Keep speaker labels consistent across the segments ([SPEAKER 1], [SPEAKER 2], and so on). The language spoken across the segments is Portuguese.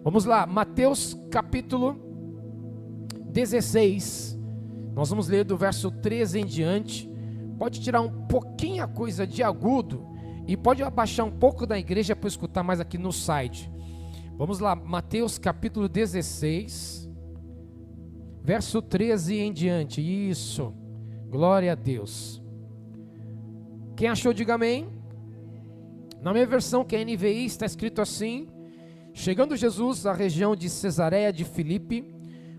[SPEAKER 1] Vamos lá, Mateus capítulo 16, nós vamos ler do verso 13 em diante. Pode tirar um pouquinho a coisa de agudo e pode abaixar um pouco da igreja para escutar mais aqui no site. Vamos lá, Mateus capítulo 16, verso 13 em diante. Isso, glória a Deus. Quem achou, diga amém. Na minha versão, que é NVI, está escrito assim: chegando Jesus à região de Cesareia de Filipe,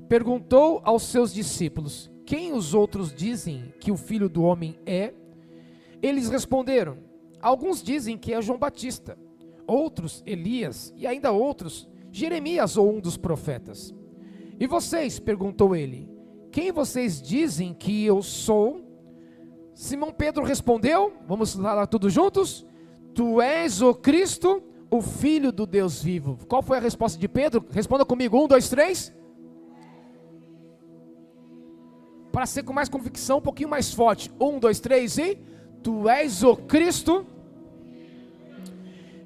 [SPEAKER 1] perguntou aos seus discípulos: quem os outros dizem que o Filho do Homem é? Eles responderam: alguns dizem que é João Batista, outros Elias, e ainda outros Jeremias ou um dos profetas. E vocês? Perguntou ele: quem vocês dizem que eu sou? Simão Pedro respondeu, vamos falar tudo juntos: tu és o Cristo, o Filho do Deus vivo. Qual foi a resposta de Pedro? Responda comigo, 1, 2, 3. Para ser com mais convicção, um pouquinho mais forte. 1, 2, 3 e... tu és o Cristo?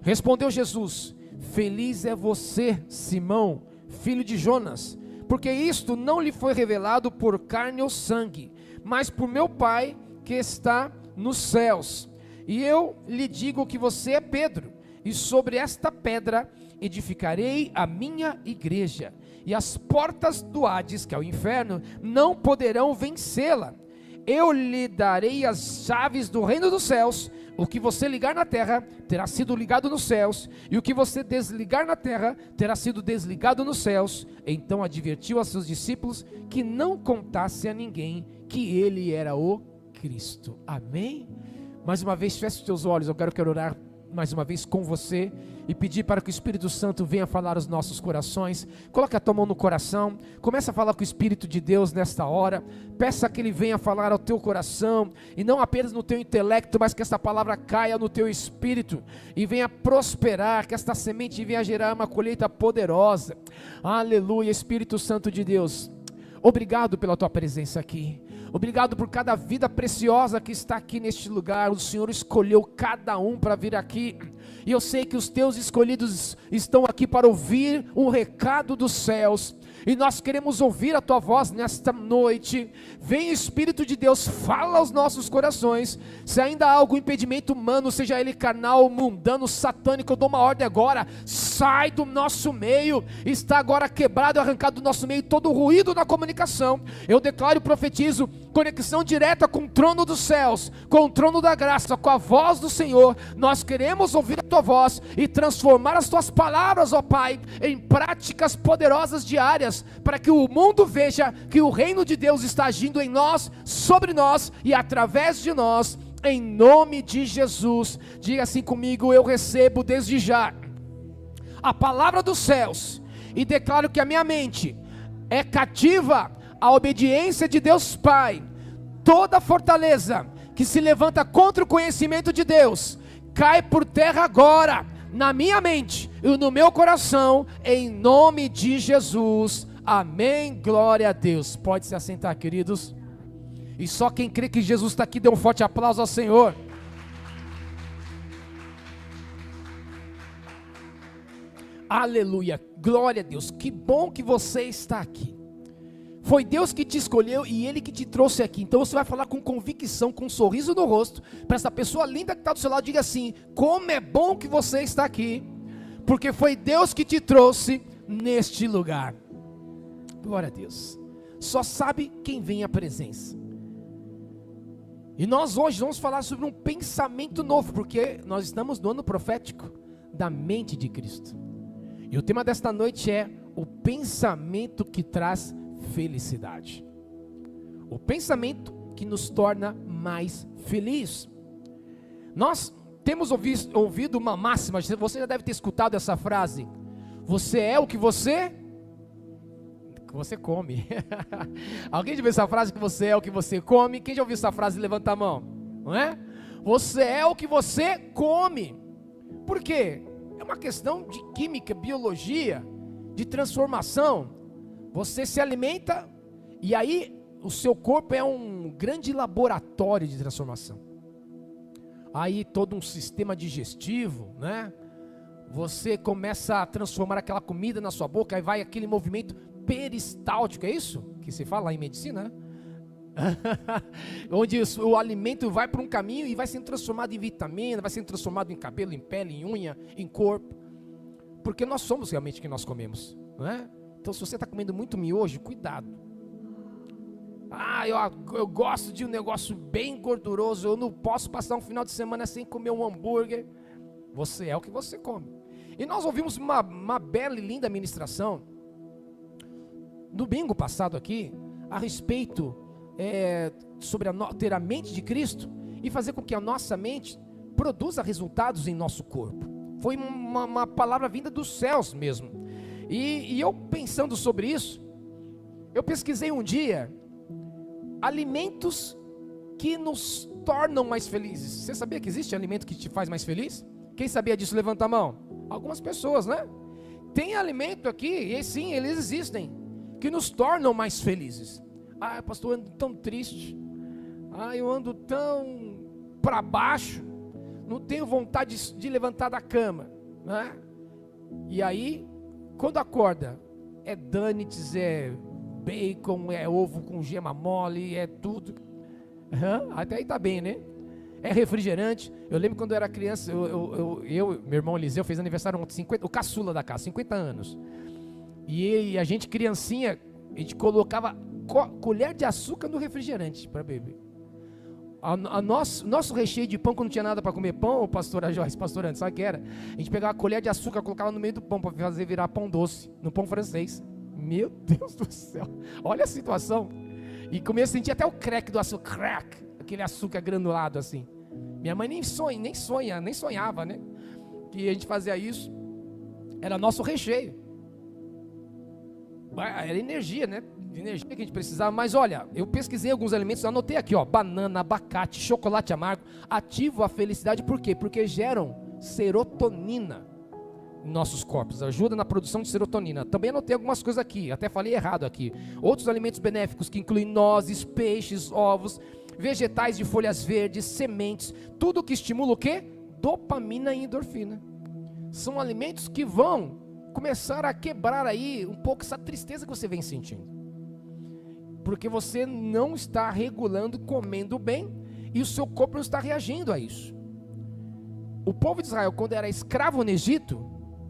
[SPEAKER 1] Respondeu Jesus: feliz é você, Simão, filho de Jonas, porque isto não lhe foi revelado por carne ou sangue, mas por meu Pai que está nos céus. E eu lhe digo que você é Pedro, e sobre esta pedra edificarei a minha igreja, e as portas do Hades, que é o inferno, não poderão vencê-la. Eu lhe darei as chaves do reino dos céus. O que você ligar na terra terá sido ligado nos céus, e o que você desligar na terra terá sido desligado nos céus. Então advertiu a seus discípulos que não contasse a ninguém que ele era o Cristo. Amém? Mais uma vez, feche os teus olhos. Eu quero orar mais uma vez com você e pedir para que o Espírito Santo venha falar aos nossos corações. Coloque a tua mão no coração, comece a falar com o Espírito de Deus nesta hora. Peça que Ele venha falar ao teu coração, e não apenas no teu intelecto, mas que esta palavra caia no teu espírito e venha prosperar, que esta semente venha gerar uma colheita poderosa. Aleluia. Espírito Santo de Deus, obrigado pela tua presença aqui. Obrigado por cada vida preciosa que está aqui neste lugar. O Senhor escolheu cada um para vir aqui, e eu sei que os teus escolhidos estão aqui para ouvir um recado dos céus, e nós queremos ouvir a tua voz nesta noite. Vem, Espírito de Deus, fala aos nossos corações. Se ainda há algum impedimento humano, seja ele carnal, mundano, satânico, eu dou uma ordem agora: sai do nosso meio. Está agora quebrado, arrancado do nosso meio todo ruído na comunicação. Eu declaro e profetizo conexão direta com o trono dos céus, com o trono da graça, com a voz do Senhor. Nós queremos ouvir a tua voz e transformar as tuas palavras, ó Pai, em práticas poderosas diárias, para que o mundo veja que o reino de Deus está agindo em nós, sobre nós e através de nós, em nome de Jesus. Diga assim comigo: eu recebo desde já a palavra dos céus e declaro que a minha mente é cativa à obediência de Deus Pai. Toda fortaleza que se levanta contra o conhecimento de Deus cai por terra agora, na minha mente e no meu coração, em nome de Jesus. Amém, glória a Deus. Pode se assentar, queridos. E só quem crê que Jesus está aqui, dê um forte aplauso ao Senhor. Aleluia, glória a Deus. Que bom que você está aqui. Foi Deus que te escolheu e Ele que te trouxe aqui. Então você vai falar com convicção, com um sorriso no rosto, para essa pessoa linda que está do seu lado. Diga assim: como é bom que você está aqui, porque foi Deus que te trouxe neste lugar. Glória a Deus. Só sabe quem vem à presença. E nós hoje vamos falar sobre um pensamento novo, porque nós estamos no ano profético da mente de Cristo. E o tema desta noite é o pensamento que traz felicidade. O pensamento que nos torna mais felizes. Nós temos ouvido uma máxima, você já deve ter escutado essa frase: você é o que você come. Alguém já ouviu essa frase, que você é o que você come? Quem já ouviu essa frase, levanta a mão. Não é? Você é o que você come. Por quê? É uma questão de química, biologia, de transformação. Você se alimenta e aí o seu corpo é um grande laboratório de transformação. Aí todo um sistema digestivo, né? você começa a transformar aquela comida na sua boca, aí vai aquele movimento peristáltico, é isso que se fala lá em medicina, né? Onde o alimento vai para um caminho e vai sendo transformado em vitamina, vai sendo transformado em cabelo, em pele, em unha, em corpo, porque nós somos realmente o que nós comemos, não é? Então se você está comendo muito miojo, cuidado. Eu gosto de um negócio bem gorduroso, eu não posso passar um final de semana sem comer um hambúrguer. Você é o que você come. E nós ouvimos uma bela e linda ministração domingo passado aqui, a respeito sobre ter a mente de Cristo e fazer com que a nossa mente produza resultados em nosso corpo. Foi uma palavra vinda dos céus mesmo. E eu pensando sobre isso, eu pesquisei um dia alimentos que nos tornam mais felizes. Você sabia que existe alimento que te faz mais feliz? Quem sabia disso, levanta a mão. Algumas pessoas, né? Tem alimento aqui, e sim, eles existem, que nos tornam mais felizes. Pastor, eu ando tão triste. Eu ando tão para baixo. Não tenho vontade de levantar da cama, né? E aí, quando acorda, é donuts, é bacon, é ovo com gema mole, é tudo. Até aí tá bem, né? É refrigerante. Eu lembro quando eu era criança, meu irmão Eliseu fez aniversário ontem, o caçula da casa, 50 anos. E a gente criancinha, a gente colocava colher de açúcar no refrigerante para beber. Nosso recheio de pão, quando não tinha nada para comer pão, pastora Joyce, pastor Anderson, sabe o que era? A gente pegava a colher de açúcar, colocava no meio do pão para fazer virar pão doce, no pão francês. Meu Deus do céu, olha a situação. E comecei a sentir até o crack do açúcar, aquele açúcar granulado assim. Minha mãe nem sonhava, né? Que a gente fazia isso. Era nosso recheio. Era energia, né? Energia que a gente precisava. Mas olha, eu pesquisei alguns alimentos, anotei aqui, ó: banana, abacate, chocolate amargo, ativo a felicidade. Por quê? Porque geram serotonina em nossos corpos, ajuda na produção de serotonina. Também anotei algumas coisas aqui, até falei errado aqui. Outros alimentos benéficos que incluem nozes, peixes, ovos, vegetais de folhas verdes, sementes, tudo que estimula o quê? Dopamina e endorfina. São alimentos que vão começar a quebrar aí um pouco essa tristeza que você vem sentindo, porque você não está regulando, comendo bem, e o seu corpo não está reagindo a isso. O povo de Israel, quando era escravo no Egito,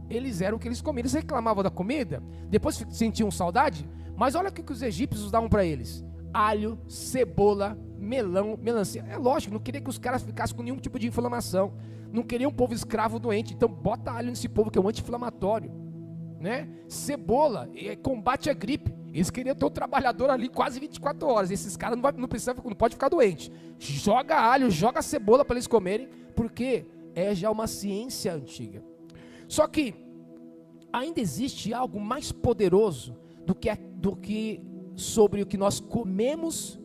[SPEAKER 1] eles eram o que eles comiam. Eles reclamavam da comida, depois sentiam saudade, mas olha o que os egípcios davam para eles: alho, cebola, melão, melancia. É lógico, não queria que os caras ficassem com nenhum tipo de inflamação, não queria um povo escravo doente, então bota alho nesse povo que é um anti-inflamatório, né? Cebola, combate a gripe. Eles queriam ter o trabalhador ali quase 24 horas. Esses caras não pode ficar doente. Joga alho, joga cebola para eles comerem, porque é já uma ciência antiga. Só que ainda existe algo mais poderoso do que sobre o que nós comemos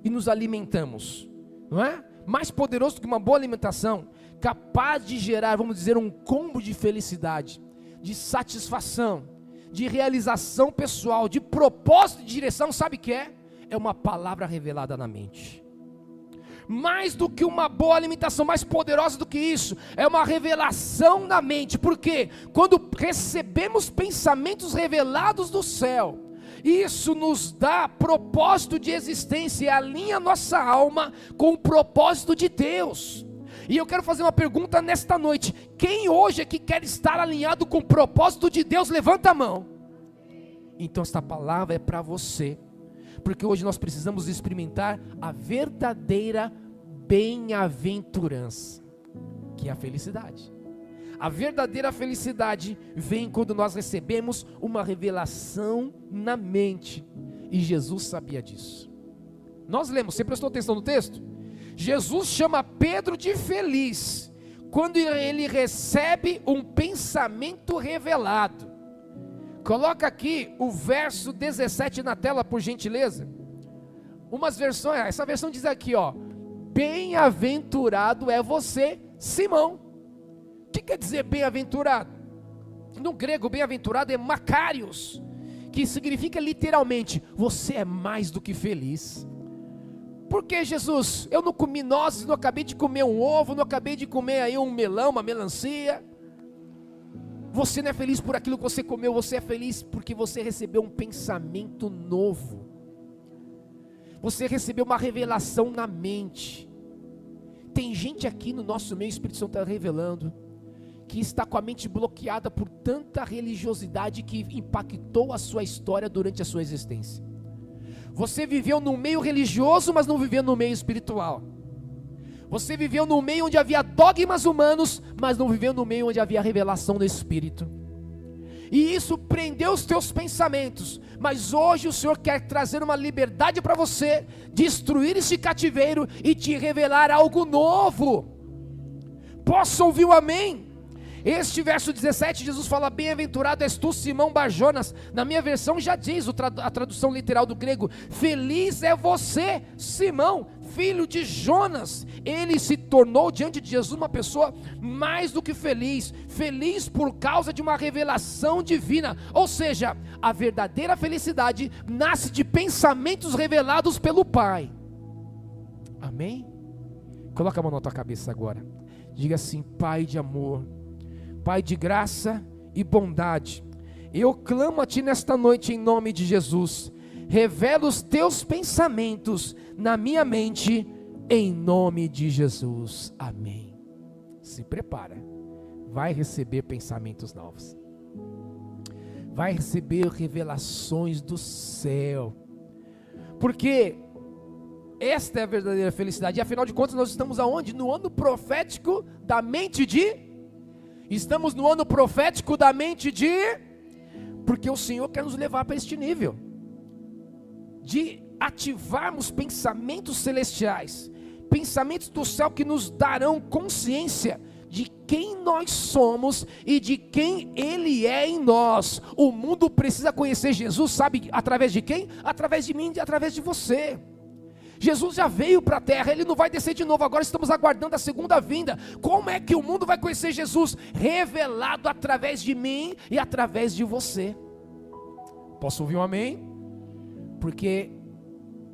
[SPEAKER 1] e nos alimentamos, não é? Mais poderoso do que uma boa alimentação, capaz de gerar, vamos dizer, um combo de felicidade, de satisfação, de realização pessoal, de propósito, de direção. Sabe o que é? É uma palavra revelada na mente. Mais do que uma boa alimentação, mais poderosa do que isso, é uma revelação na mente. Porque quando recebemos pensamentos revelados do céu, isso nos dá propósito de existência e alinha nossa alma com o propósito de Deus. E eu quero fazer uma pergunta nesta noite: quem hoje aqui quer estar alinhado com o propósito de Deus? Levanta a mão. Então esta palavra é para você, porque hoje nós precisamos experimentar a verdadeira bem-aventurança, que é a felicidade. A verdadeira felicidade vem quando nós recebemos uma revelação na mente, e Jesus sabia disso. Nós lemos, você prestou atenção no texto? Jesus chama Pedro de feliz quando ele recebe um pensamento revelado. Coloca aqui o verso 17 na tela, por gentileza. Umas versões, essa versão diz aqui, ó: bem-aventurado é você, Simão. O que quer dizer bem-aventurado? No grego, bem-aventurado é makarios, que significa literalmente: você é mais do que feliz. Por que, Jesus? Eu não comi nozes, não acabei de comer um ovo, não acabei de comer aí um melão, uma melancia. Você não é feliz por aquilo que você comeu, você é feliz porque você recebeu um pensamento novo. Você recebeu uma revelação na mente. Tem gente aqui no nosso meio, o Espírito Santo está revelando, que está com a mente bloqueada por tanta religiosidade que impactou a sua história durante a sua existência. Você viveu no meio religioso, mas não viveu no meio espiritual. Você viveu no meio onde havia dogmas humanos, mas não viveu no meio onde havia revelação do Espírito. E isso prendeu os teus pensamentos. Mas hoje o Senhor quer trazer uma liberdade para você, destruir esse cativeiro e te revelar algo novo. Posso ouvir um amém? Este verso 17, Jesus fala: bem-aventurado és tu, Simão Bar-Jonas. Na minha versão já diz, a tradução literal do grego: feliz é você, Simão, filho de Jonas. Ele se tornou diante de Jesus uma pessoa mais do que feliz, feliz por causa de uma revelação divina. Ou seja, a verdadeira felicidade nasce de pensamentos revelados pelo Pai. Amém? Coloca a mão na tua cabeça agora, diga assim: Pai de amor, Pai de graça e bondade, eu clamo a Ti nesta noite em nome de Jesus. Revela os Teus pensamentos na minha mente, em nome de Jesus. Amém. Se prepara, vai receber pensamentos novos, vai receber revelações do céu, porque esta é a verdadeira felicidade. E afinal de contas nós estamos aonde? No ano profético da mente de... Estamos no ano profético da mente de... Porque o Senhor quer nos levar para este nível de ativarmos pensamentos celestiais, pensamentos do céu que nos darão consciência de quem nós somos e de quem Ele é em nós. O mundo precisa conhecer Jesus, sabe através de quem? Através de mim e através de você. Jesus já veio para a terra, Ele não vai descer de novo, agora estamos aguardando a segunda vinda. Como é que o mundo vai conhecer Jesus? Revelado através de mim e através de você. Posso ouvir um amém? Porque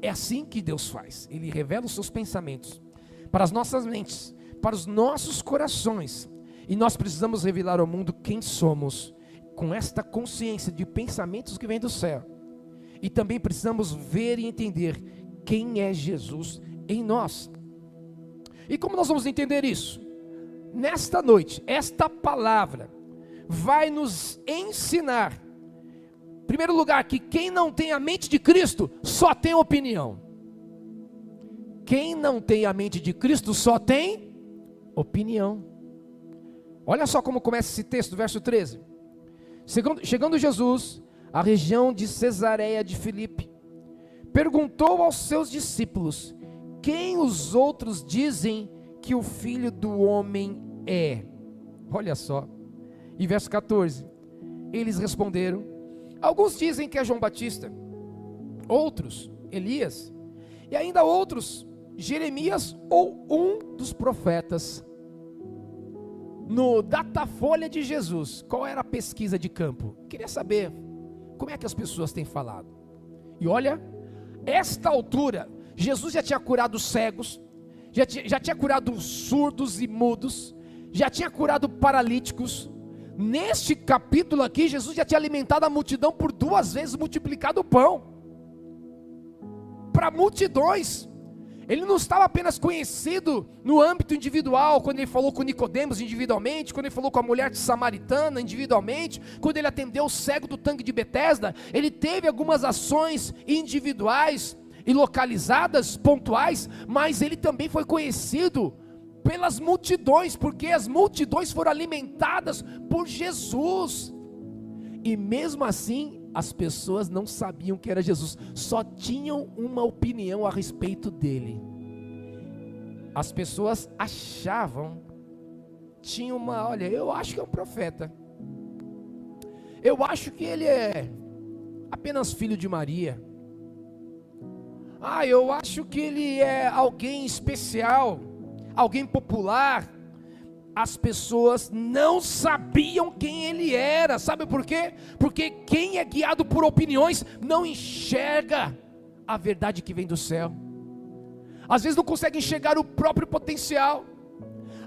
[SPEAKER 1] é assim que Deus faz, Ele revela os seus pensamentos para as nossas mentes, para os nossos corações, e nós precisamos revelar ao mundo quem somos, com esta consciência de pensamentos que vêm do céu, e também precisamos ver e entender quem é Jesus em nós. E como nós vamos entender isso? Nesta noite, esta palavra vai nos ensinar, em primeiro lugar, que quem não tem a mente de Cristo só tem opinião. Quem não tem a mente de Cristo só tem opinião. Olha só como começa esse texto, verso 13. Chegando Jesus à região de Cesareia de Filipe, perguntou aos seus discípulos: quem os outros dizem que o Filho do Homem é? Olha só, e verso 14, eles responderam: alguns dizem que é João Batista, outros Elias, e ainda outros Jeremias ou um dos profetas. No Datafolha de Jesus, qual era a pesquisa de campo? Queria saber como é que as pessoas têm falado. E olha, esta altura, Jesus já tinha curado cegos, já tinha curado surdos e mudos, já tinha curado paralíticos. Neste capítulo aqui, Jesus já tinha alimentado a multidão por 2 vezes, multiplicado o pão para multidões. Ele não estava apenas conhecido no âmbito individual, quando ele falou com Nicodemos individualmente, quando ele falou com a mulher samaritana individualmente, quando ele atendeu o cego do tanque de Betesda. Ele teve algumas ações individuais e localizadas, pontuais, mas ele também foi conhecido pelas multidões, porque as multidões foram alimentadas por Jesus, e mesmo assim as pessoas não sabiam que era Jesus, só tinham uma opinião a respeito dele. As pessoas achavam, tinham olha, eu acho que é um profeta, eu acho que ele é apenas filho de Maria, eu acho que ele é alguém especial, alguém popular. As pessoas não sabiam quem ele era. Sabe por quê? Porque quem é guiado por opiniões não enxerga a verdade que vem do céu. Às vezes não consegue enxergar o próprio potencial.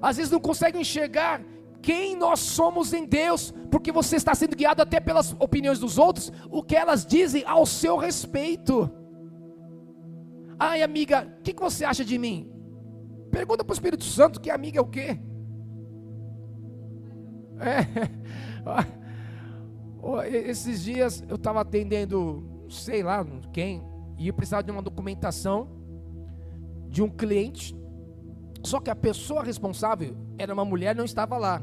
[SPEAKER 1] Às vezes não consegue enxergar quem nós somos em Deus, porque você está sendo guiado até pelas opiniões dos outros, o que elas dizem ao seu respeito. Ai, amiga, o que você acha de mim? Pergunta para o Espírito Santo que amiga é o quê? Esses dias eu estava atendendo, sei lá quem, e eu precisava de uma documentação de um cliente. Só que a pessoa responsável era uma mulher, não estava lá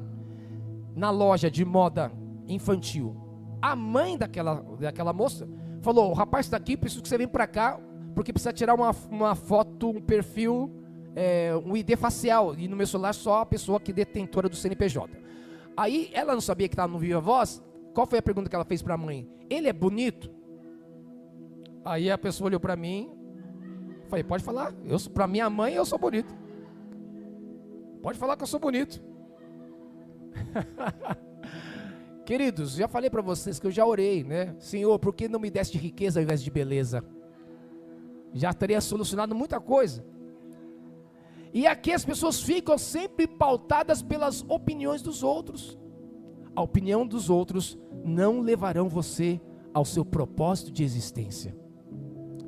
[SPEAKER 1] na loja de moda infantil. A mãe daquela moça falou: o rapaz está aqui, preciso que você venha para cá, porque precisa tirar uma foto, um perfil, um ID facial, e no meu celular só a pessoa que é detentora do CNPJ. Aí ela não sabia que estava no Viva Voz. Qual foi a pergunta que ela fez para a mãe? Ele é bonito? Aí a pessoa olhou para mim, falei: pode falar, para minha mãe eu sou bonito. Pode falar que eu sou bonito. Queridos, já falei para vocês que eu já orei, né? Senhor, por que não me deste riqueza ao invés de beleza? Já teria solucionado muita coisa. E aqui as pessoas ficam sempre pautadas pelas opiniões dos outros. A opinião dos outros não levarão você ao seu propósito de existência.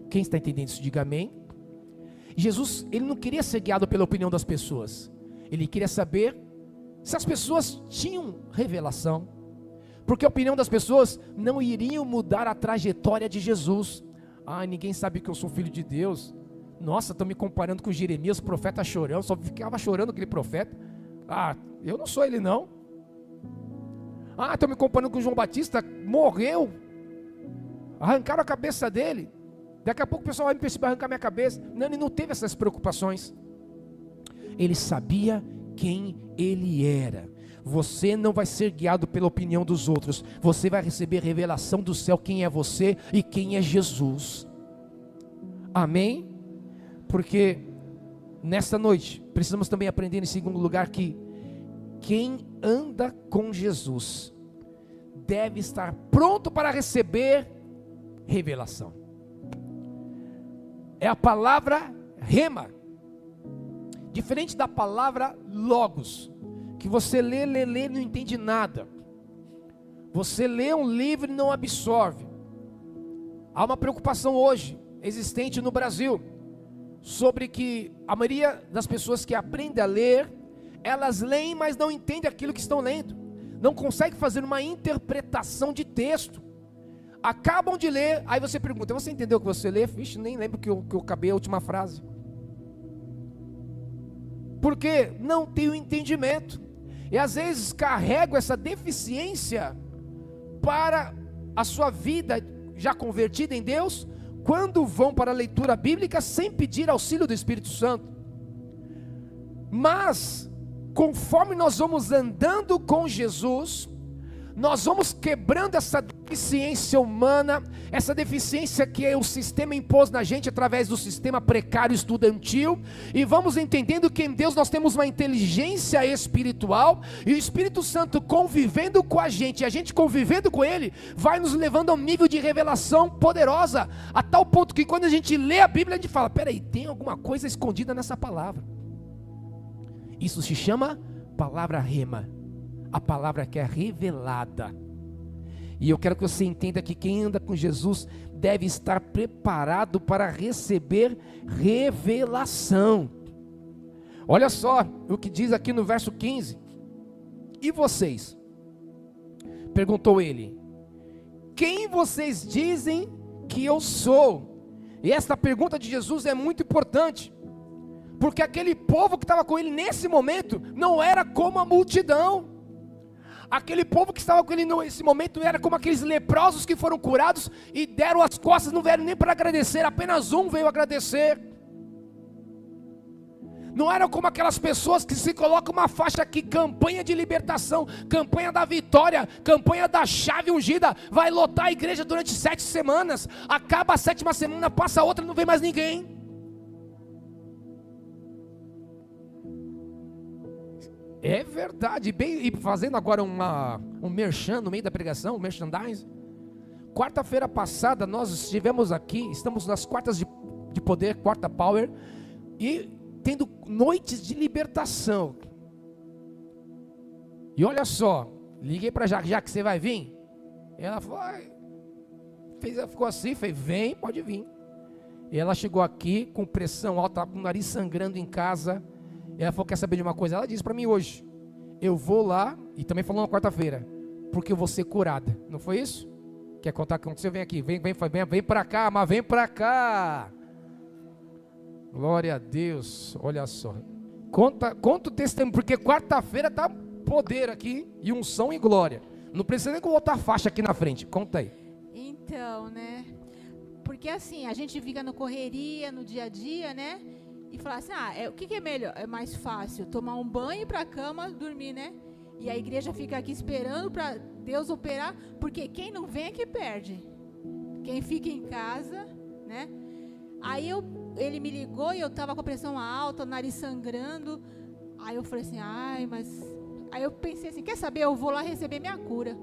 [SPEAKER 1] Quem está entendendo isso, diga amém. Jesus, ele não queria ser guiado pela opinião das pessoas. Ele queria saber se as pessoas tinham revelação, porque a opinião das pessoas não iriam mudar a trajetória de Jesus. Ninguém sabe que eu sou filho de Deus. Nossa, estão me comparando com Jeremias, profeta chorão, só ficava chorando aquele profeta. Eu não sou ele não. Estão me comparando com João Batista, morreu, arrancaram a cabeça dele. Daqui a pouco o pessoal vai me perceber arrancar minha cabeça. Não, ele não teve essas preocupações. Ele sabia quem ele era. Você não vai ser guiado pela opinião dos outros. Você vai receber revelação do céu quem é você e quem é Jesus. Amém? Porque nesta noite precisamos também aprender em segundo lugar que quem anda com Jesus deve estar pronto para receber revelação. É a palavra rema, diferente da palavra logos, que você lê, não entende nada. Você lê um livro e não absorve. Há uma preocupação hoje, existente no Brasil, sobre que a maioria das pessoas que aprendem a ler, elas leem, mas não entendem aquilo que estão lendo. Não conseguem fazer uma interpretação de texto. Acabam de ler, aí você pergunta: você entendeu o que você lê? Vixe, nem lembro que eu acabei a última frase. Porque não tem o entendimento. E às vezes carrego essa deficiência para a sua vida já convertida em Deus, quando vão para a leitura bíblica sem pedir auxílio do Espírito Santo. Mas conforme nós vamos andando com Jesus, nós vamos quebrando essa deficiência humana, essa deficiência que o sistema impôs na gente através do sistema precário estudantil, e vamos entendendo que em Deus nós temos uma inteligência espiritual, e o Espírito Santo convivendo com a gente convivendo com Ele, vai nos levando a um nível de revelação poderosa, a tal ponto que quando a gente lê a Bíblia, a gente fala: peraí, tem alguma coisa escondida nessa palavra. Isso se chama palavra rema, a palavra que é revelada. E eu quero que você entenda que quem anda com Jesus deve estar preparado para receber revelação. Olha só o que diz aqui no verso 15: e vocês? Perguntou ele: quem vocês dizem que eu sou? E esta pergunta de Jesus é muito importante, porque aquele povo que estava com ele nesse momento não era como a multidão. Aquele povo que estava com ele nesse momento era como aqueles leprosos que foram curados e deram as costas, não vieram nem para agradecer, apenas um veio agradecer. Não eram como aquelas pessoas que se colocam uma faixa aqui: campanha de libertação, campanha da vitória, campanha da chave ungida, vai lotar a igreja durante 7 semanas, acaba a 7ª semana, passa outra, não vem mais ninguém. É verdade, bem, e fazendo agora um merchan no meio da pregação, um merchandising. Quarta-feira passada nós estivemos aqui, estamos nas quartas de poder, quarta power, e tendo noites de libertação. E olha só, liguei para Jaque, Jaque, você vai vir? Ela falou, ficou assim, fez, vem, pode vir. E ela chegou aqui com pressão alta, com o nariz sangrando em casa. E ela falou, quer saber de uma coisa? Ela disse para mim hoje, eu vou lá, e também falou na quarta-feira, porque eu vou ser curada. Não foi isso? Quer contar o que aconteceu? Vem aqui, vem para cá, mas vem para cá. Glória a Deus, olha só. Conta o testemunho, porque quarta-feira está poder aqui, e unção e glória. Não precisa nem botar faixa aqui na frente, conta aí.
[SPEAKER 2] Então, né, porque assim, a gente fica no correria, no dia a dia, né, e fala assim, o que é melhor? É mais fácil tomar um banho, ir pra cama, dormir, né, e a igreja fica aqui esperando para Deus operar, porque quem não vem é que perde, quem fica em casa, né. Aí ele me ligou e eu tava com a pressão alta, o nariz sangrando, aí eu falei assim, aí eu pensei assim, quer saber, eu vou lá receber minha cura.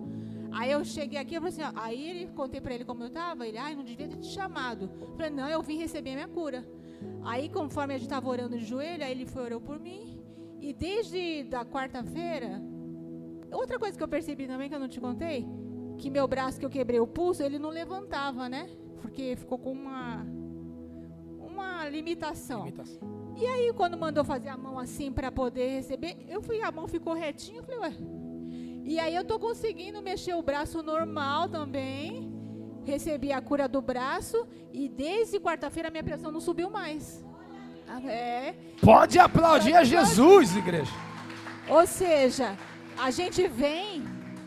[SPEAKER 2] Aí eu cheguei aqui, eu falei assim, aí contei pra ele como eu tava, ele, não devia ter te chamado. Eu falei, não, eu vim receber a minha cura. Aí conforme a gente tava orando de joelho, aí ele foi orou por mim, e desde da quarta-feira, outra coisa que eu percebi também, que eu não te contei, que meu braço, que eu quebrei o pulso, ele não levantava, né, porque ficou com uma limitação. E aí quando mandou fazer a mão assim para poder receber, a mão ficou retinha, eu falei, ué. E aí eu tô conseguindo mexer o braço normal também, recebi a cura do braço, e desde quarta-feira a minha pressão não subiu mais.
[SPEAKER 1] Pode aplaudir a Jesus, igreja.
[SPEAKER 2] Ou seja, a gente vem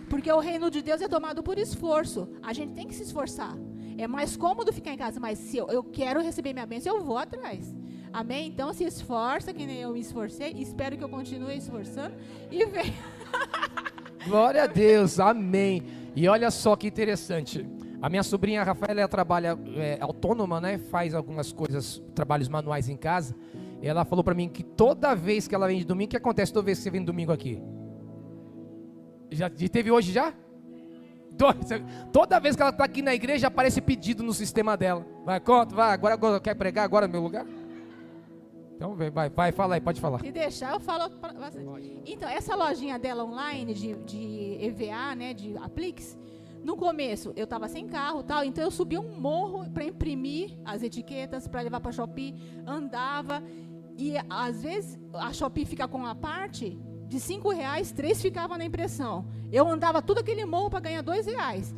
[SPEAKER 2] porque o reino de Deus é tomado por esforço, a gente tem que se esforçar. É mais cômodo ficar em casa, mas se eu quero receber minha bênção, eu vou atrás. Amém? Então se esforça, que nem eu me esforcei. Espero que eu continue esforçando. E vem.
[SPEAKER 1] Glória a Deus, amém. E olha só que interessante. A minha sobrinha Rafaela, ela trabalha autônoma, né? Faz algumas coisas, trabalhos manuais em casa. E ela falou pra mim que toda vez que ela vem de domingo, o que acontece toda vez que você vem de domingo aqui? Já teve hoje já? Toda vez que ela está aqui na igreja, aparece pedido no sistema dela. Vai, conta, vai, agora quer pregar agora no meu lugar? Então vai, fala aí, pode falar.
[SPEAKER 2] Se deixar, eu falo para você. Então, essa lojinha dela online, de EVA, né, de Aplix, no começo, eu estava sem carro, tal, então eu subi um morro para imprimir as etiquetas, para levar para a Shopee, andava, e às vezes a Shopee fica com a parte de R$5, 3 ficavam na impressão. Eu andava tudo aquele morro para ganhar R$2.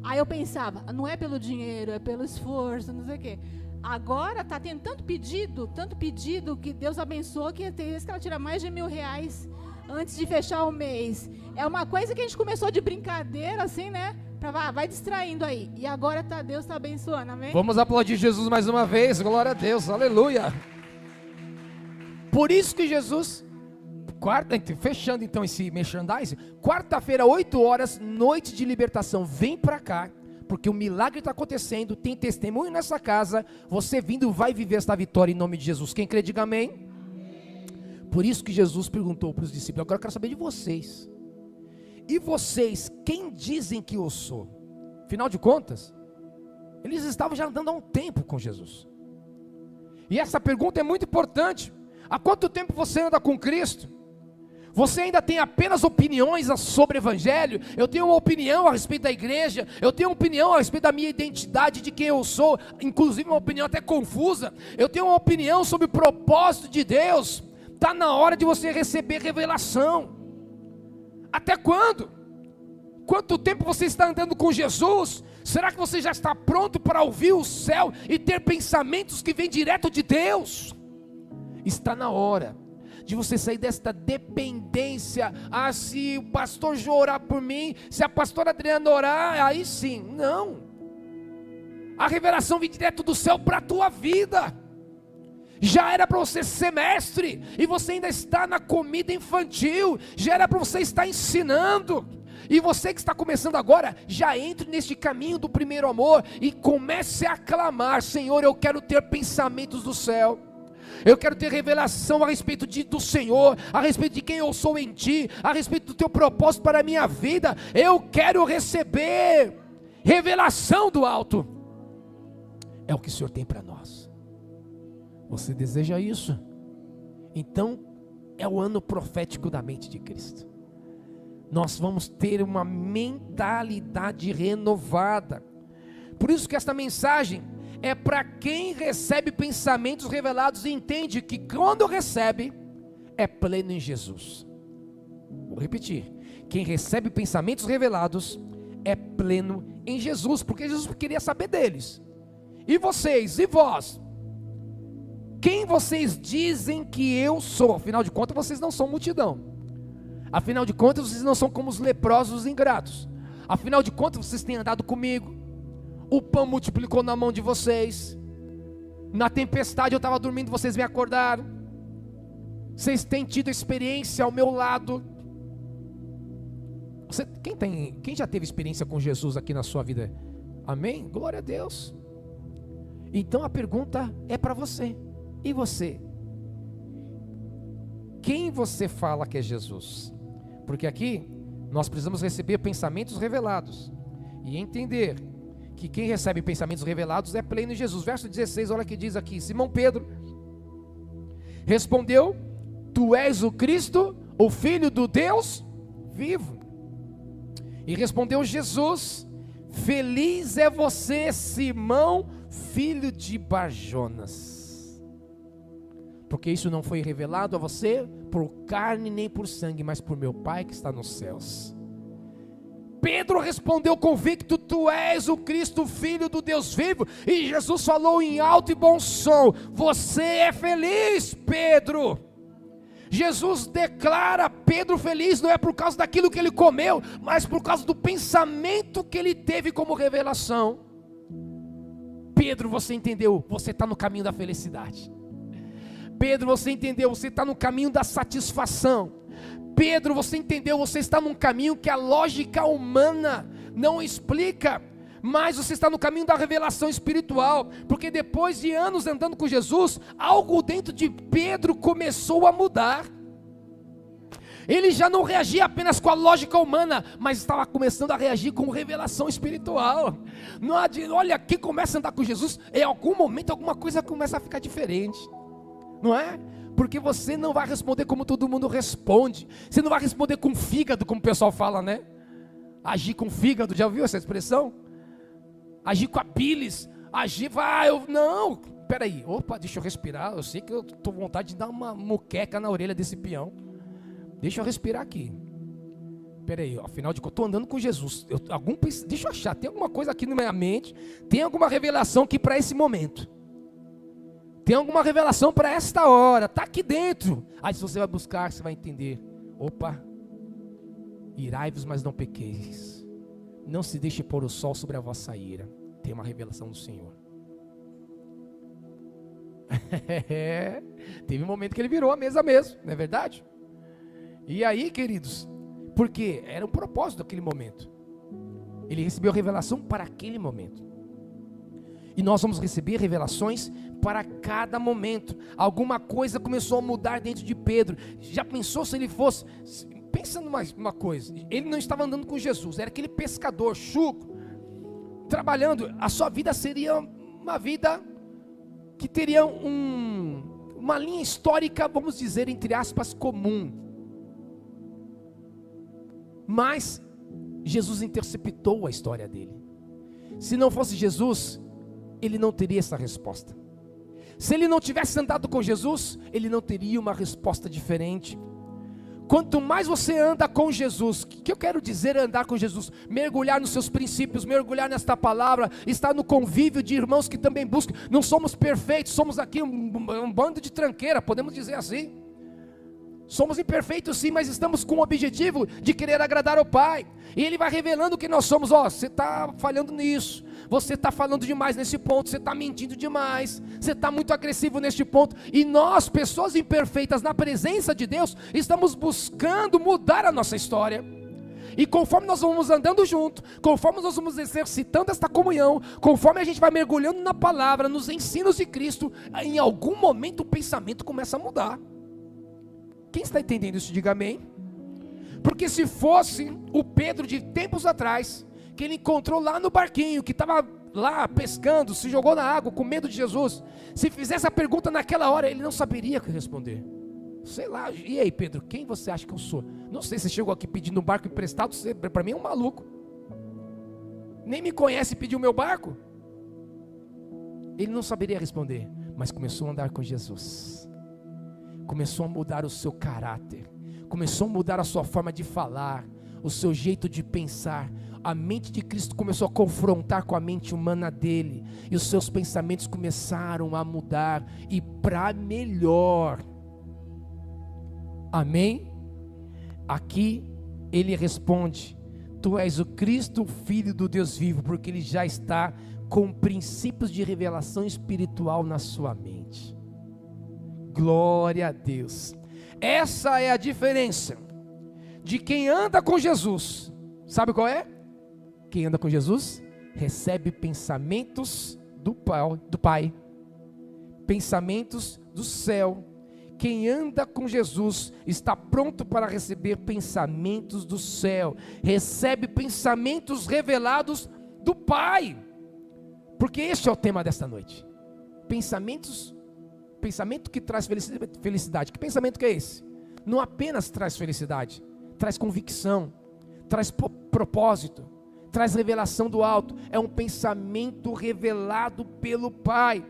[SPEAKER 2] Aí eu pensava, não é pelo dinheiro, é pelo esforço, não sei o quê. Agora está tendo tanto pedido, que Deus abençoou, que tem vezes que ela tira mais de R$1.000 antes de fechar o mês. É uma coisa que a gente começou de brincadeira, assim, né? Vai distraindo aí. E agora Deus está abençoando, amém?
[SPEAKER 1] Vamos aplaudir Jesus mais uma vez, glória a Deus, aleluia. Por isso que Jesus... fechando então esse merchandising, quarta-feira, 8 horas, noite de libertação, vem pra cá, porque o milagre está acontecendo, tem testemunho nessa casa, você vindo vai viver esta vitória em nome de Jesus. Quem crê, diga amém. Por isso que Jesus perguntou para os discípulos, agora eu quero saber de vocês, e vocês, quem dizem que eu sou? Afinal de contas, eles estavam já andando há um tempo com Jesus, e essa pergunta é muito importante. Há quanto tempo você anda com Cristo? Você ainda tem apenas opiniões sobre o evangelho? Eu tenho uma opinião a respeito da igreja, eu tenho uma opinião a respeito da minha identidade, de quem eu sou, inclusive uma opinião até confusa. Eu tenho uma opinião sobre o propósito de Deus. Está na hora de você receber revelação. Até quando? Quanto tempo você está andando com Jesus? Será que você já está pronto para ouvir o céu e ter pensamentos que vêm direto de Deus? Está na hora de você sair desta dependência. Se o pastor Jô orar por mim, se a pastora Adriana orar, aí sim. Não. A revelação vem direto do céu para a tua vida. Já era para você ser mestre, e você ainda está na comida infantil. Já era para você estar ensinando. E você que está começando agora, já entre neste caminho do primeiro amor e comece a clamar: Senhor, eu quero ter pensamentos do céu. Eu quero ter revelação a respeito do Senhor, a respeito de quem eu sou em Ti, a respeito do Teu propósito para a minha vida. Eu quero receber revelação do alto. É o que o Senhor tem para nós. Você deseja isso? Então é o ano profético da mente de Cristo. nós vamos ter uma mentalidade renovada. Por isso que esta mensagem é para quem recebe pensamentos revelados e entende que quando recebe, é pleno em Jesus. Vou repetir, quem recebe pensamentos revelados é pleno em Jesus, porque Jesus queria saber deles. E vocês, e vós? Quem vocês dizem que eu sou? Afinal de contas, vocês não são multidão. Afinal de contas, vocês não são como os leprosos ingratos. Afinal de contas, vocês têm andado comigo. O pão multiplicou na mão de vocês. Na tempestade eu estava dormindo, vocês me acordaram. Vocês têm tido experiência ao meu lado. Quem já teve experiência com Jesus aqui na sua vida? Amém? Glória a Deus. Então a pergunta é para você. E você? Quem você fala que é Jesus? Porque aqui nós precisamos receber pensamentos revelados e entender que quem recebe pensamentos revelados é pleno em Jesus. Verso 16, olha o que diz aqui. Simão Pedro respondeu: Tu és o Cristo, o Filho do Deus vivo. E respondeu Jesus: Feliz é você, Simão, filho de Barjonas, porque isso não foi revelado a você por carne nem por sangue, mas por meu Pai que está nos céus. Pedro respondeu convicto: Tu és o Cristo, Filho do Deus vivo. E Jesus falou em alto e bom som: Você é feliz, Pedro. Jesus declara Pedro feliz, não é por causa daquilo que ele comeu, mas por causa do pensamento que ele teve como revelação. Pedro, você entendeu? Você está no caminho da felicidade. Pedro, você entendeu? Você está no caminho da satisfação. Pedro, você entendeu? Você está num caminho que a lógica humana não explica, mas você está no caminho da revelação espiritual, porque depois de anos andando com Jesus, algo dentro de Pedro começou a mudar. Ele já não reagia apenas com a lógica humana, mas estava começando a reagir com revelação espiritual. Olha, quem começa a andar com Jesus, em algum momento alguma coisa começa a ficar diferente, não é? Porque você não vai responder como todo mundo responde. Você não vai responder com fígado, como o pessoal fala, né? Agir com fígado, já ouviu essa expressão? Agir com a bilis, agir, não, peraí, opa, deixa eu respirar, eu sei que eu estou com vontade de dar uma muqueca na orelha desse peão, deixa eu respirar aqui, peraí, afinal de contas, eu estou andando com Jesus, deixa eu achar, tem alguma coisa aqui na minha mente, tem alguma revelação aqui para esse momento, tem alguma revelação para esta hora, está aqui dentro. Aí se você vai buscar, você vai entender, opa, irai-vos, mas não pequeis. Não se deixe pôr o sol sobre a vossa ira. Tem uma revelação do Senhor. Teve um momento que ele virou a mesa mesmo, não é verdade? E aí, queridos, porque era o propósito daquele momento. Ele recebeu revelação para aquele momento. E nós vamos receber revelações para cada momento. Alguma coisa começou a mudar dentro de Pedro. Já pensou se ele fosse... Pensa numa coisa, ele não estava andando com Jesus, era aquele pescador, chuco, trabalhando. A sua vida seria uma vida que teria uma linha histórica, vamos dizer, entre aspas, comum. Mas Jesus interceptou a história dele. Se não fosse Jesus, ele não teria essa resposta. Se ele não tivesse andado com Jesus, ele não teria uma resposta diferente. Quanto mais você anda com Jesus, o que eu quero dizer é andar com Jesus? Mergulhar nos seus princípios, mergulhar nesta palavra, estar no convívio de irmãos que também buscam. Não somos perfeitos, somos aqui um bando de tranqueira, podemos dizer assim. Somos imperfeitos sim, mas estamos com o objetivo de querer agradar ao Pai. E Ele vai revelando que nós somos. Você está falhando nisso, você está falando demais nesse ponto, você está mentindo demais, você está muito agressivo neste ponto. E nós, pessoas imperfeitas na presença de Deus, estamos buscando mudar a nossa história. E conforme nós vamos andando junto, conforme nós vamos exercitando esta comunhão, conforme a gente vai mergulhando na palavra, nos ensinos de Cristo, em algum momento o pensamento começa a mudar. Quem está entendendo isso, diga amém. Porque se fosse o Pedro de tempos atrás, que ele encontrou lá no barquinho, que estava lá pescando, se jogou na água com medo de Jesus, se fizesse a pergunta naquela hora, ele não saberia o que responder. Sei lá, e aí Pedro, quem você acha que eu sou? Não sei, você chegou aqui pedindo um barco emprestado, você para mim é um maluco. Nem me conhece e pediu meu barco. Ele não saberia responder, mas começou a andar com Jesus. Começou a mudar o seu caráter. Começou a mudar a sua forma de falar, o seu jeito de pensar. A mente de Cristo começou a confrontar com a mente humana dele. E os seus pensamentos começaram a mudar. E para melhor. Amém? Aqui ele responde: tu és o Cristo, o Filho do Deus vivo, porque ele já está com princípios de revelação espiritual na sua mente. Glória a Deus. Essa é a diferença de quem anda com Jesus. Sabe qual é? Quem anda com Jesus recebe pensamentos do Pai, pensamentos do céu. Quem anda com Jesus está pronto para receber pensamentos do céu, recebe pensamentos revelados do Pai, porque este é o tema desta noite. Pensamento que traz felicidade. Que pensamento que é esse? Não apenas traz felicidade, traz convicção, traz propósito, traz revelação do alto. É um pensamento revelado pelo Pai.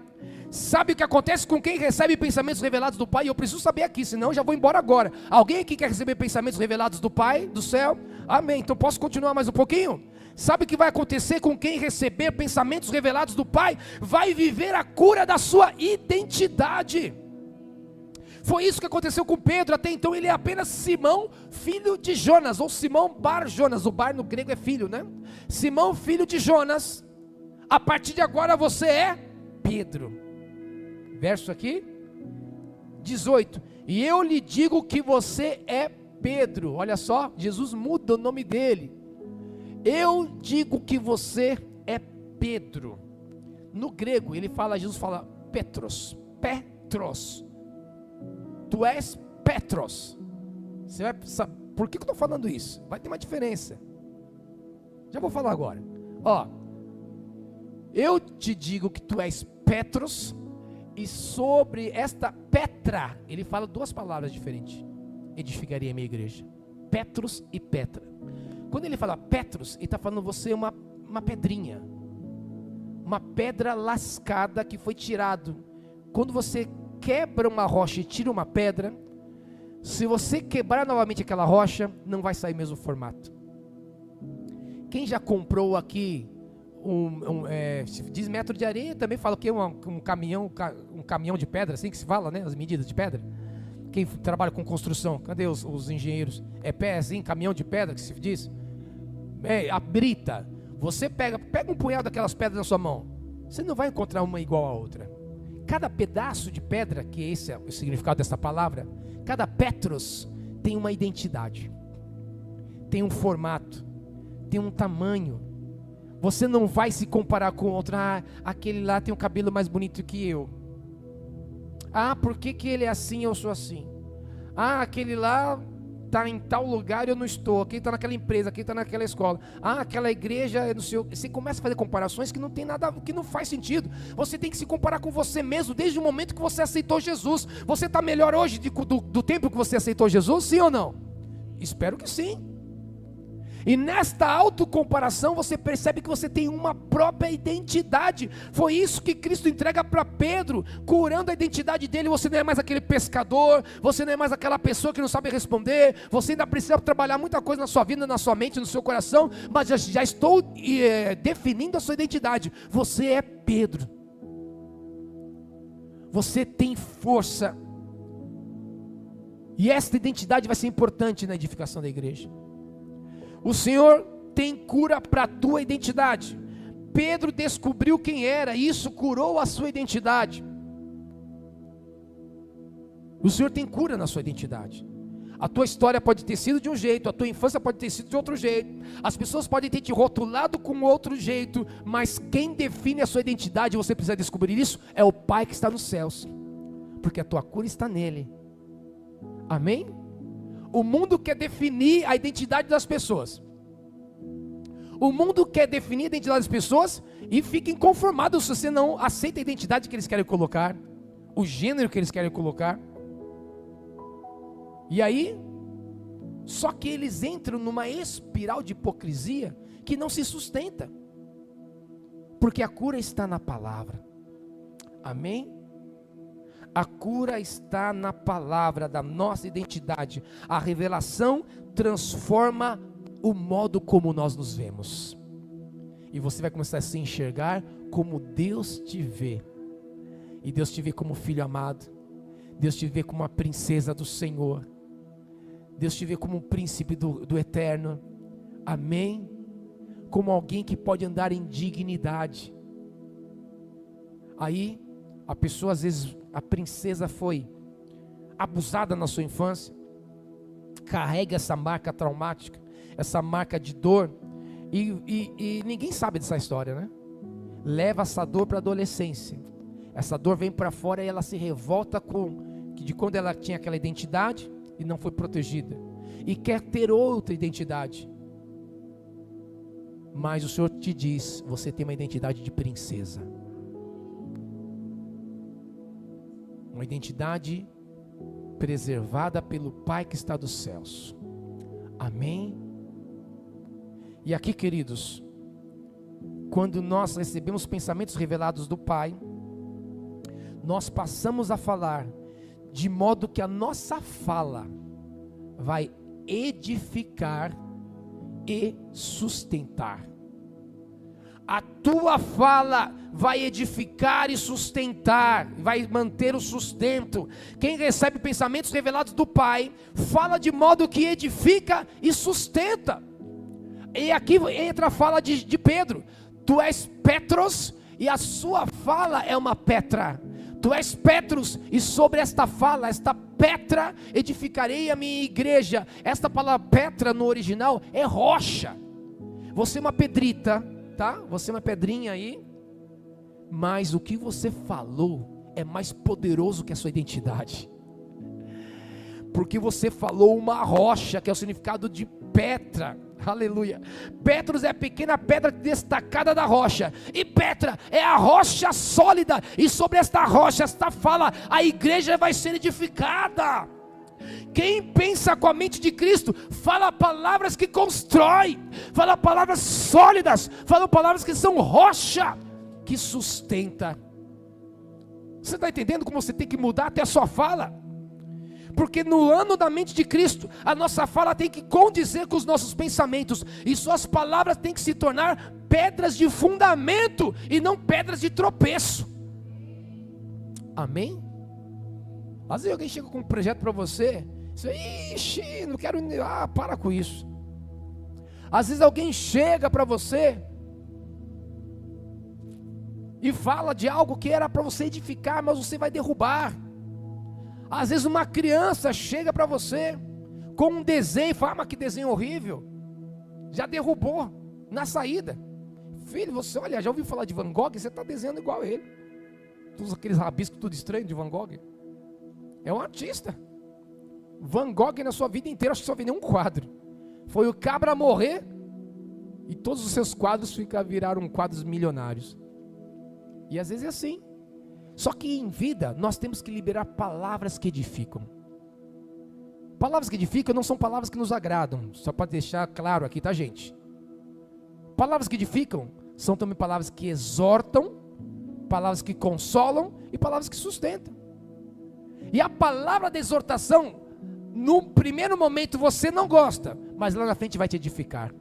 [SPEAKER 1] Sabe o que acontece com quem recebe pensamentos revelados do Pai? Eu preciso saber aqui, senão eu já vou embora agora. Alguém aqui quer receber pensamentos revelados do Pai, do céu? Amém, então posso continuar mais um pouquinho? Sabe o que vai acontecer com quem receber pensamentos revelados do Pai? Vai viver a cura da sua identidade. Foi isso que aconteceu com Pedro. Até então ele é apenas Simão, filho de Jonas, ou Simão Bar Jonas. O Bar no grego é filho, né? Simão, filho de Jonas. A partir de agora você é Pedro. Verso aqui 18: e eu lhe digo que você é Pedro. Olha só, Jesus muda o nome dele. Eu digo que você é Pedro. No grego Jesus fala Petros. Tu és Petros. Você vai saber por que eu estou falando isso? Vai ter uma diferença. Já vou falar agora. Eu te digo que tu és Petros, e sobre esta Petra, ele fala duas palavras diferentes: edificaria a minha igreja. Petros e Petra. Quando ele fala Petros, ele está falando você uma pedrinha, uma pedra lascada que foi tirado. Quando você quebra uma rocha e tira uma pedra, se você quebrar novamente aquela rocha, não vai sair mesmo o formato. Quem já comprou aqui diz metro de areia, também fala que é um caminhão de pedra, assim que se fala, né? As medidas de pedra. Quem trabalha com construção, cadê os engenheiros? É pé assim, caminhão de pedra que se diz? A brita. Você pega um punhado daquelas pedras na sua mão, você não vai encontrar uma igual à outra. Cada pedaço de pedra, que esse é o significado dessa palavra, cada Petros tem uma identidade, tem um formato, tem um tamanho. Você não vai se comparar com outro. Aquele lá tem um cabelo mais bonito que eu. Por que ele é assim e eu sou assim? Aquele lá está em tal lugar e eu não estou. Aquele está naquela empresa, aquele está naquela escola. Aquela igreja, não sei. Você começa a fazer comparações que não tem nada, que não faz sentido. Você tem que se comparar com você mesmo desde o momento que você aceitou Jesus. Você está melhor hoje do tempo que você aceitou Jesus? Sim ou não? Espero que sim. E nesta autocomparação você percebe que você tem uma própria identidade. Foi isso que Cristo entrega para Pedro, curando a identidade dele. Você não é mais aquele pescador, você não é mais aquela pessoa que não sabe responder. Você ainda precisa trabalhar muita coisa na sua vida, na sua mente, no seu coração, mas já estou definindo a sua identidade. Você é Pedro. Você tem força. E esta identidade vai ser importante na edificação da igreja. O Senhor tem cura para a tua identidade. Pedro descobriu quem era, e isso curou a sua identidade. O Senhor tem cura na sua identidade. A tua história pode ter sido de um jeito, a tua infância pode ter sido de outro jeito, as pessoas podem ter te rotulado com outro jeito, mas quem define a sua identidade, você precisa descobrir isso, é o Pai que está nos céus, porque a tua cura está nele. Amém? O mundo quer definir a identidade das pessoas. O mundo quer definir a identidade das pessoas e fica inconformado se você não aceita a identidade que eles querem colocar, o gênero que eles querem colocar. E aí, só que eles entram numa espiral de hipocrisia que não se sustenta, porque a cura está na palavra. Amém? A cura está na palavra da nossa identidade. A revelação transforma o modo como nós nos vemos. E você vai começar a se enxergar como Deus te vê. E Deus te vê como filho amado. Deus te vê como uma princesa do Senhor. Deus te vê como um príncipe do eterno. Amém? Como alguém que pode andar em dignidade. Aí, a pessoa, às vezes, a princesa foi abusada na sua infância, carrega essa marca traumática, essa marca de dor, e ninguém sabe dessa história, né? Leva essa dor para a adolescência, essa dor vem para fora e ela se revolta de quando ela tinha aquela identidade e não foi protegida, e quer ter outra identidade, mas o Senhor te diz, você tem uma identidade de princesa, uma identidade preservada pelo Pai que está dos céus. Amém? E aqui, queridos, quando nós recebemos pensamentos revelados do Pai, nós passamos a falar de modo que a nossa fala vai edificar e sustentar. A tua fala vai edificar e sustentar, vai manter o sustento. Quem recebe pensamentos revelados do Pai, fala de modo que edifica e sustenta. E aqui entra a fala de Pedro: tu és Petros, e a sua fala é uma Petra. Tu és Petros, e sobre esta fala, esta Petra, edificarei a minha igreja. Esta palavra Petra no original é rocha. Você é uma pedrita, tá? Você é uma pedrinha aí, mas o que você falou é mais poderoso que a sua identidade, porque você falou uma rocha, que é o significado de Petra. Aleluia. Petros é a pequena pedra destacada da rocha, e Petra é a rocha sólida, e sobre esta rocha, esta fala, a igreja vai ser edificada. Quem pensa com a mente de Cristo, fala palavras que constroem, fala palavras sólidas, fala palavras que são rocha, que sustenta. Você está entendendo como você tem que mudar até a sua fala? Porque no ano da mente de Cristo, a nossa fala tem que condizer com os nossos pensamentos, e suas palavras têm que se tornar pedras de fundamento, e não pedras de tropeço. Amém? Às vezes alguém chega com um projeto para você, você, ixi, não quero, para com isso. Às vezes alguém chega para você e fala de algo que era para você edificar, mas você vai derrubar. Às vezes uma criança chega para você com um desenho e fala: mas que desenho horrível, já derrubou na saída. Filho, você olha, já ouviu falar de Van Gogh? Você está desenhando igual a ele. Todos aqueles rabiscos tudo estranho de Van Gogh. É um artista. Van Gogh na sua vida inteira, acho que só viu nenhum quadro. Foi o cabra morrer e todos os seus quadros viraram quadros milionários. E às vezes é assim. Só que em vida nós temos que liberar palavras que edificam. Palavras que edificam não são palavras que nos agradam, só para deixar claro aqui, tá, gente? Palavras que edificam são também palavras que exortam, palavras que consolam e palavras que sustentam. E a palavra de exortação, no primeiro momento você não gosta, mas lá na frente vai te edificar.